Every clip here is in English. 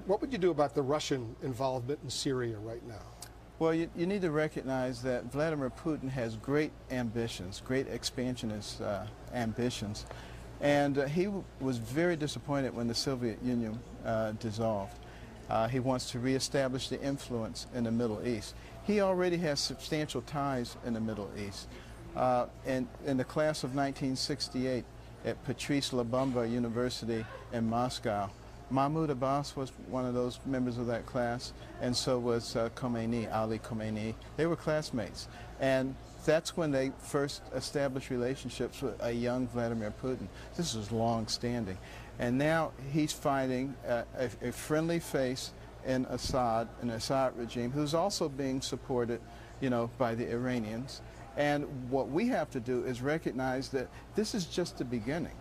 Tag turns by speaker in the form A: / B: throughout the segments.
A: What would you do about the Russian involvement in Syria right now?
B: Well, you need to recognize that Vladimir Putin has great ambitions, great expansionist ambitions. And he was very disappointed when the Soviet Union dissolved. He wants to reestablish the influence in the Middle East. He already has substantial ties in the Middle East. In the class of 1968 at Patrice Lumumba University in Moscow, Mahmoud Abbas was one of those members of that class, and so was Khomeini, Ali Khomeini. They were classmates. And that's when they first established relationships with a young Vladimir Putin. This was long-standing. And now he's finding a friendly face in Assad, an Assad regime, who's also being supported, you know, by the Iranians. And what we have to do is recognize that this is just the beginning.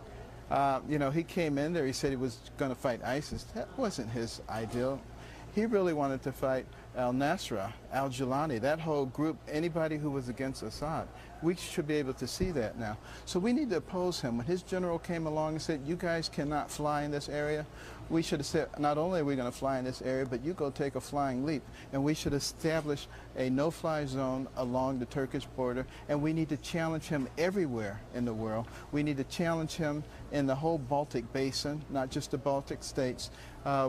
B: You know, he came in there, he said he was going to fight ISIS. That wasn't his ideal. He really wanted to fight al-Nusra, al-Jilani, that whole group, anybody who was against Assad. We should be able to see that now. So we need to oppose him. When his general came along and said, you guys cannot fly in this area, we should have said, not only are we going to fly in this area, but you go take a flying leap. And we should establish a no-fly zone along the Turkish border, and we need to challenge him everywhere in the world. We need to challenge him in the whole Baltic basin, not just the Baltic states.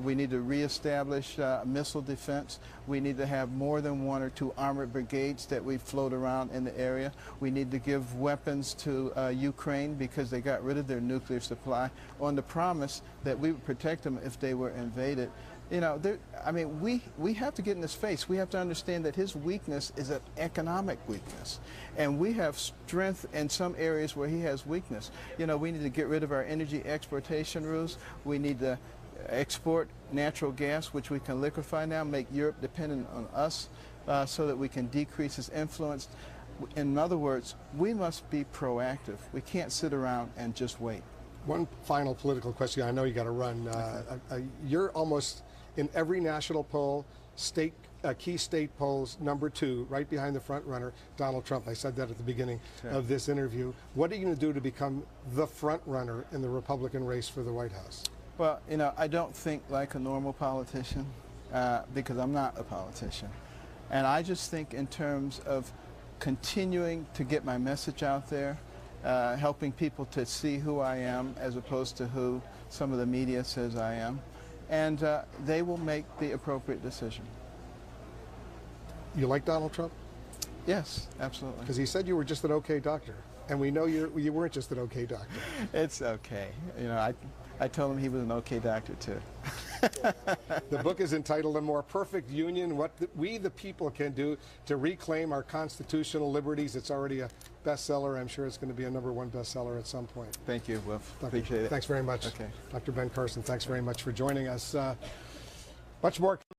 B: We need to reestablish missile defense. We need to have more than 1 or 2 armored brigades that we float around in the area. We need to give weapons to Ukraine because they got rid of their nuclear supply on the promise that we would protect them if they were invaded. You know, I mean, we have to get in his face. We have to understand that his weakness is an economic weakness. And we have strength in some areas where he has weakness. You know, we need to get rid of our energy exportation rules. We need to export natural gas, which we can liquefy now, make Europe dependent on us so that we can decrease its influence. In other words, we must be proactive. We can't sit around and just wait.
A: One final political question. I know you got to run. You're almost in every national poll, key state polls, #2, right behind the front runner, Donald Trump. I said that at the beginning of this interview. What are you going to do to become the front runner in the Republican race for the White House?
B: Well, you know, I don't think like a normal politician because I'm not a politician. And I just think in terms of continuing to get my message out there, helping people to see who I am as opposed to who some of the media says I am. And they will make the appropriate decision.
A: You like Donald Trump?
B: Yes, absolutely.
A: Because he said you were just an okay doctor. And we know you weren't just an okay doctor.
B: It's okay. You know, I told him he was an okay doctor too.
A: The book is entitled A More Perfect Union, What We the People Can Do to Reclaim Our Constitutional Liberties. It's already a bestseller. I'm sure it's going to be a #1 bestseller at some point.
B: Thank you, Wilf.
A: Dr.
B: Appreciate it.
A: Thanks very much.
B: Okay.
A: Dr. Ben Carson, thanks very much for joining us. Much more